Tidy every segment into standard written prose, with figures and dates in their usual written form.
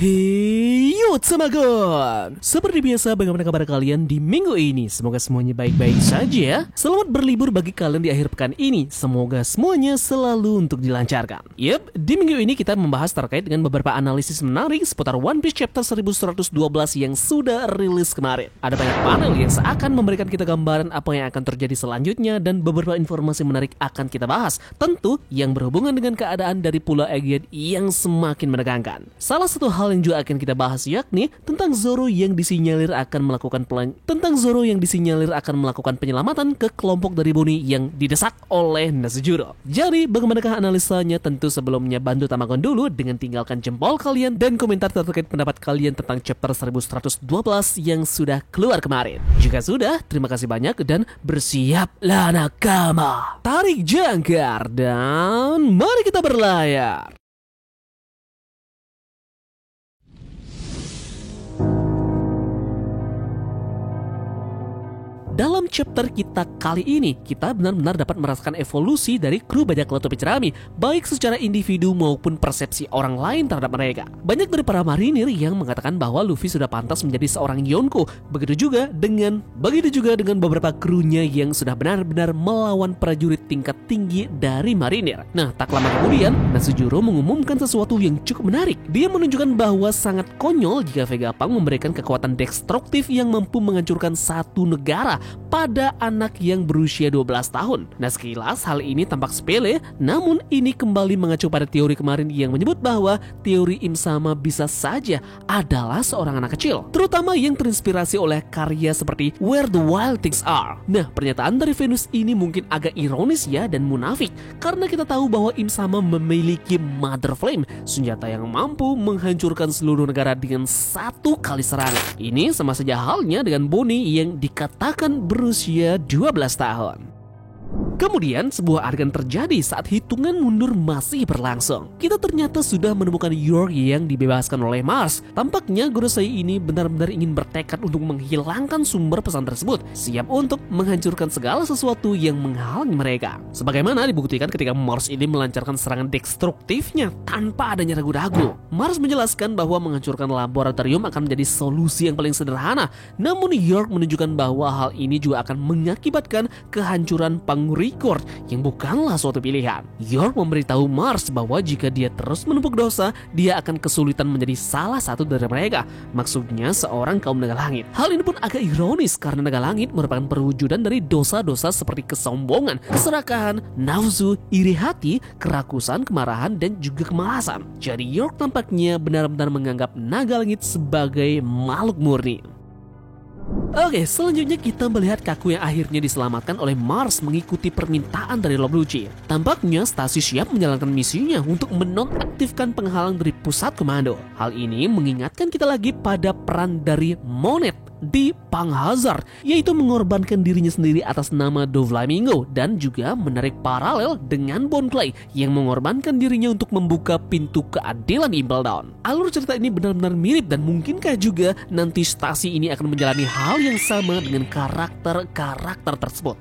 Hey yo teman-teman, seperti biasa bagaimana kabar kalian di minggu ini? Semoga semuanya baik-baik saja. Selamat berlibur bagi kalian di akhir pekan ini. Semoga semuanya selalu untuk dilancarkan. Yep, di minggu ini kita membahas terkait dengan beberapa analisis menarik seputar One Piece chapter 1112 yang sudah rilis kemarin. Ada banyak panel yang seakan memberikan kita gambaran apa yang akan terjadi selanjutnya dan beberapa informasi menarik akan kita bahas. Tentu yang berhubungan dengan keadaan dari Pulau Aegean yang semakin menegangkan. Salah satu hal yang juga akan kita bahas yakni tentang Zoro yang disinyalir akan melakukan penyelamatan ke kelompok dari Bonnie yang didesak oleh Nesujuro. Jadi bagaimanakah analisanya? Tentu sebelumnya bantu tamakan dulu dengan tinggalkan jempol kalian dan komentar terkait pendapat kalian tentang chapter 1112 yang sudah keluar kemarin. Jika sudah, terima kasih banyak dan bersiaplah nakama. Tarik jangkar dan mari kita berlayar. Dalam chapter kita kali ini, kita benar-benar dapat merasakan evolusi dari kru bajak laut topi jerami, baik secara individu maupun persepsi orang lain terhadap mereka. Banyak dari para marinir yang mengatakan bahwa Luffy sudah pantas menjadi seorang Yonko. Begitu juga dengan beberapa krunya yang sudah benar-benar melawan prajurit tingkat tinggi dari marinir. Nah, tak lama kemudian, Nesujuro mengumumkan sesuatu yang cukup menarik. Dia menunjukkan bahwa sangat konyol jika Vegapunk memberikan kekuatan destruktif yang mampu menghancurkan satu negara pada anak yang berusia 12 tahun. Nah, sekilas hal ini tampak sepele, namun ini kembali mengacu pada teori kemarin yang menyebut bahwa teori Im-sama bisa saja adalah seorang anak kecil, terutama yang terinspirasi oleh karya seperti Where the Wild Things Are. Nah, pernyataan dari Venus ini mungkin agak ironis ya dan munafik, karena kita tahu bahwa Im-sama memiliki Mother Flame, senjata yang mampu menghancurkan seluruh negara dengan satu kali serangan. Ini sama saja halnya dengan Bonnie yang dikatakan berusia 12 tahun. Kemudian sebuah adegan terjadi saat hitungan mundur masih berlangsung. Kita ternyata sudah menemukan York yang dibebaskan oleh Mars. Tampaknya Gorosei ini benar-benar ingin bertekad untuk menghilangkan sumber pesan tersebut, siap untuk menghancurkan segala sesuatu yang menghalangi mereka. Sebagaimana dibuktikan ketika Mars ini melancarkan serangan destruktifnya tanpa adanya ragu-ragu. Mars menjelaskan bahwa menghancurkan laboratorium akan menjadi solusi yang paling sederhana. Namun York menunjukkan bahwa hal ini juga akan mengakibatkan kehancuran Record yang bukanlah suatu pilihan. York memberitahu Mars bahwa jika dia terus menumpuk dosa, dia akan kesulitan menjadi salah satu dari mereka. Maksudnya seorang kaum naga langit. Hal ini pun agak ironis karena naga langit merupakan perwujudan dari dosa-dosa seperti kesombongan, keserakahan, nafsu, iri hati, kerakusan, kemarahan, dan juga kemalasan. Jadi York tampaknya benar-benar menganggap naga langit sebagai makhluk murni. Oke, selanjutnya kita melihat Kaku yang akhirnya diselamatkan oleh Mars mengikuti permintaan dari Lord Lucci. Tampaknya stasi siap menjalankan misinya untuk menonaktifkan penghalang dari pusat komando. Hal ini mengingatkan kita lagi pada peran dari Monet di Punk Hazard, yaitu mengorbankan dirinya sendiri atas nama Doflamingo dan juga menarik paralel dengan Bone Clay yang mengorbankan dirinya untuk membuka pintu keadilan Impel Down. Alur cerita ini benar-benar mirip dan mungkinkah juga nanti stasi ini akan menjalani hal yang sama dengan karakter-karakter tersebut.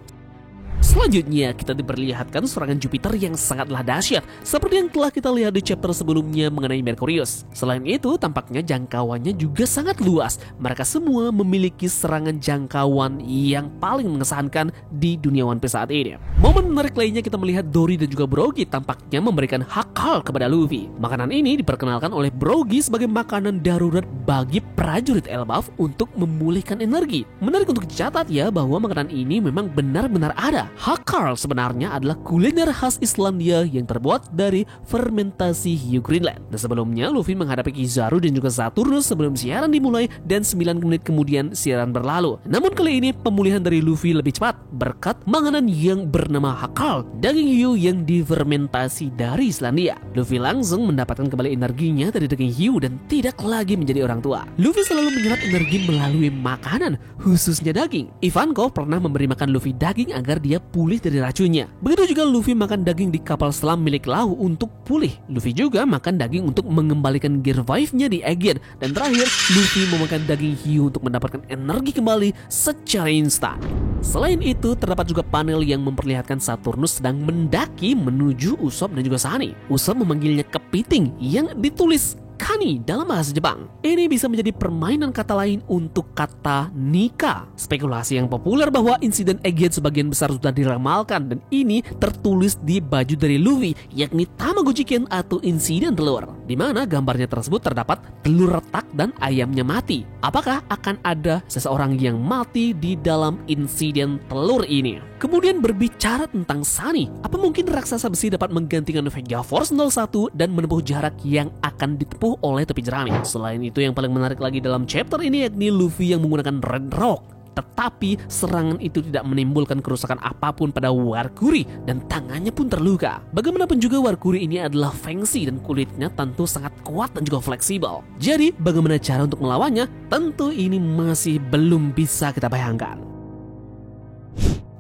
Selanjutnya kita diperlihatkan serangan Jupiter yang sangatlah dahsyat seperti yang telah kita lihat di chapter sebelumnya mengenai Merkurius. Selain itu tampaknya jangkauannya juga sangat luas. Mereka semua memiliki serangan jangkauan yang paling mengesankan di dunia One Piece saat ini. Momen menarik lainnya kita melihat Dory dan juga Brogy tampaknya memberikan hak kepada Luffy. Makanan ini diperkenalkan oleh Brogy sebagai makanan darurat bagi prajurit Elbaf untuk memulihkan energi. Menarik untuk dicatat ya bahwa makanan ini memang benar-benar ada. Hakkarl sebenarnya adalah kuliner khas Islandia yang terbuat dari fermentasi hiu Greenland. Dan sebelumnya Luffy menghadapi Kizaru dan juga Saturnus sebelum siaran dimulai dan 9 menit kemudian siaran berlalu. Namun kali ini pemulihan dari Luffy lebih cepat berkat makanan yang bernama Hakkarl, daging hiu yang difermentasi dari Islandia. Luffy langsung mendapatkan kembali energinya dari daging hiu dan tidak lagi menjadi orang tua. Luffy selalu menyerap energi melalui makanan, khususnya daging. Ivankov pernah memberi makan Luffy daging agar dia pulih dari racunnya. Begitu juga Luffy makan daging di kapal selam milik Law untuk pulih. Luffy juga makan daging untuk mengembalikan Gear 5-nya di Aegean. Dan terakhir, Luffy memakan daging hiu untuk mendapatkan energi kembali secara instan. Selain itu, terdapat juga panel yang memperlihatkan Saturnus sedang mendaki menuju Usopp dan juga Sunny. Usopp memanggilnya kepiting yang ditulis Kani dalam bahasa Jepang. Ini bisa menjadi permainan kata lain untuk kata Nika. Spekulasi yang populer bahwa insiden Egghead sebagian besar sudah diramalkan dan ini tertulis di baju dari Luffy, yakni Tamagochiken atau insiden telur, di mana gambarnya tersebut terdapat telur retak dan ayamnya mati. Apakah akan ada seseorang yang mati di dalam insiden telur ini? Kemudian berbicara tentang Sunny, apa mungkin raksasa besi dapat menggantikan Vega Force 01 dan menempuh jarak yang akan ditempuh oleh topi jerami? Selain itu, yang paling menarik lagi dalam chapter ini yakni Luffy yang menggunakan Red Rock. Tetapi serangan itu tidak menimbulkan kerusakan apapun pada Warkuri dan tangannya pun terluka. Bagaimanapun juga Warkuri ini adalah fengsi dan kulitnya tentu sangat kuat dan juga fleksibel. Jadi bagaimana cara untuk melawannya? Tentu ini masih belum bisa kita bayangkan.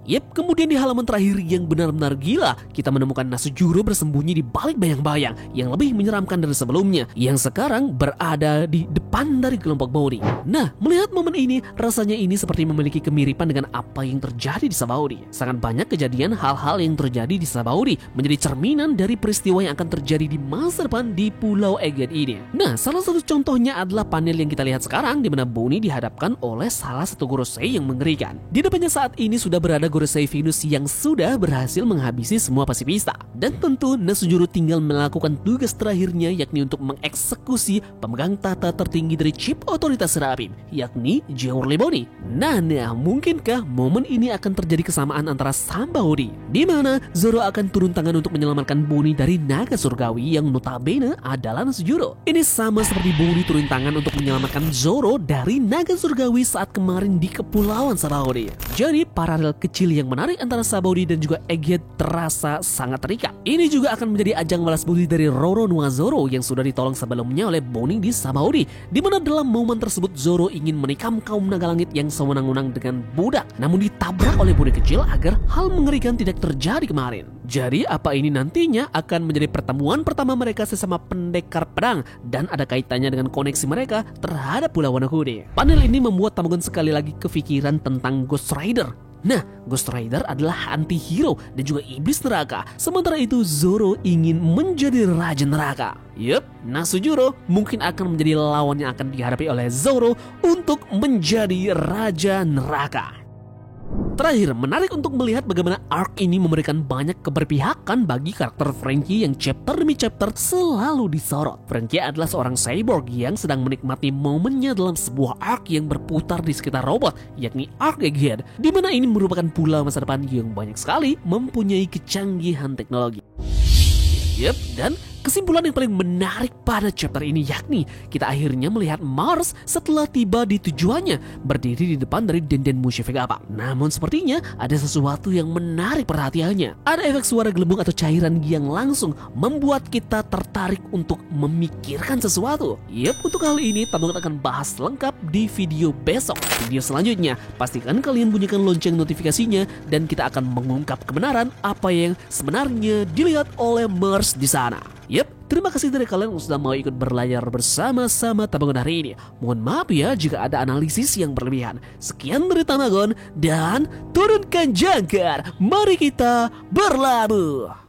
Yep, kemudian di halaman terakhir yang benar-benar gila, kita menemukan Nasujuro bersembunyi di balik bayang-bayang yang lebih menyeramkan dari sebelumnya, yang sekarang berada di depan dari kelompok Boni. Nah, melihat momen ini, rasanya ini seperti memiliki kemiripan dengan apa yang terjadi di Sabaody. Sangat banyak kejadian hal-hal yang terjadi di Sabaody menjadi cerminan dari peristiwa yang akan terjadi di masa depan di Pulau Egghead ini. Nah, salah satu contohnya adalah panel yang kita lihat sekarang, di mana Boni dihadapkan oleh salah satu Gorosei yang mengerikan. Di depannya saat ini sudah berada Gorosei Venus yang sudah berhasil menghabisi semua pasifista. Dan tentu Nasujuro tinggal melakukan tugas terakhirnya, yakni untuk mengeksekusi pemegang tahta tertinggi dari chip otoritas Serapim, yakni Jeorle Boni. Nah, mungkinkah momen ini akan terjadi kesamaan antara Sabaody, di mana Zoro akan turun tangan untuk menyelamatkan Boni dari naga surgawi yang notabene adalah Nasujuro. Ini sama seperti Boni turun tangan untuk menyelamatkan Zoro dari naga surgawi saat kemarin di Kepulauan Sabaody. Jadi paralel kecil yang menarik antara Sabaody dan juga Egghead terasa sangat terikat. Ini juga akan menjadi ajang balas budi dari Roro Noa Zoro yang sudah ditolong sebelumnya oleh Boni di Sabaody, di mana dalam momen tersebut Zoro ingin menikam kaum naga langit yang sewenang-wenang dengan budak, namun ditabrak oleh budak kecil agar hal mengerikan tidak terjadi kemarin. Jadi apa ini nantinya akan menjadi pertemuan pertama mereka sesama pendekar pedang dan ada kaitannya dengan koneksi mereka terhadap Pulau Wanokude. Panel ini membuat Tamagon sekali lagi kepikiran tentang Ghost Rider. Nah, Ghost Rider adalah anti-hero dan juga iblis neraka. Sementara itu Zoro ingin menjadi raja neraka. Yup, Nasujuro mungkin akan menjadi lawan yang akan dihadapi oleh Zoro untuk menjadi raja neraka. Terakhir, menarik untuk melihat bagaimana arc ini memberikan banyak keberpihakan bagi karakter Franky yang chapter demi chapter selalu disorot. Franky adalah seorang cyborg yang sedang menikmati momennya dalam sebuah arc yang berputar di sekitar robot, yakni arc Egghead, di mana ini merupakan pulau masa depan yang banyak sekali mempunyai kecanggihan teknologi. Yep, dan kesimpulan yang paling menarik pada chapter ini yakni kita akhirnya melihat Mars setelah tiba di tujuannya berdiri di depan dari Denden Mushifegapa. Namun sepertinya ada sesuatu yang menarik perhatiannya. Ada efek suara gelembung atau cairan yang langsung membuat kita tertarik untuk memikirkan sesuatu. Yep, untuk hal ini Tamagon akan bahas lengkap di video besok. Video selanjutnya, pastikan kalian bunyikan lonceng notifikasinya dan kita akan mengungkap kebenaran apa yang sebenarnya dilihat oleh Mars di sana. Yep, terima kasih dari kalian yang sudah mau ikut berlayar bersama-sama Tamagon hari ini. Mohon maaf ya jika ada analisis yang berlebihan. Sekian dari Tamagon dan turunkan jangkar. Mari kita berlabuh.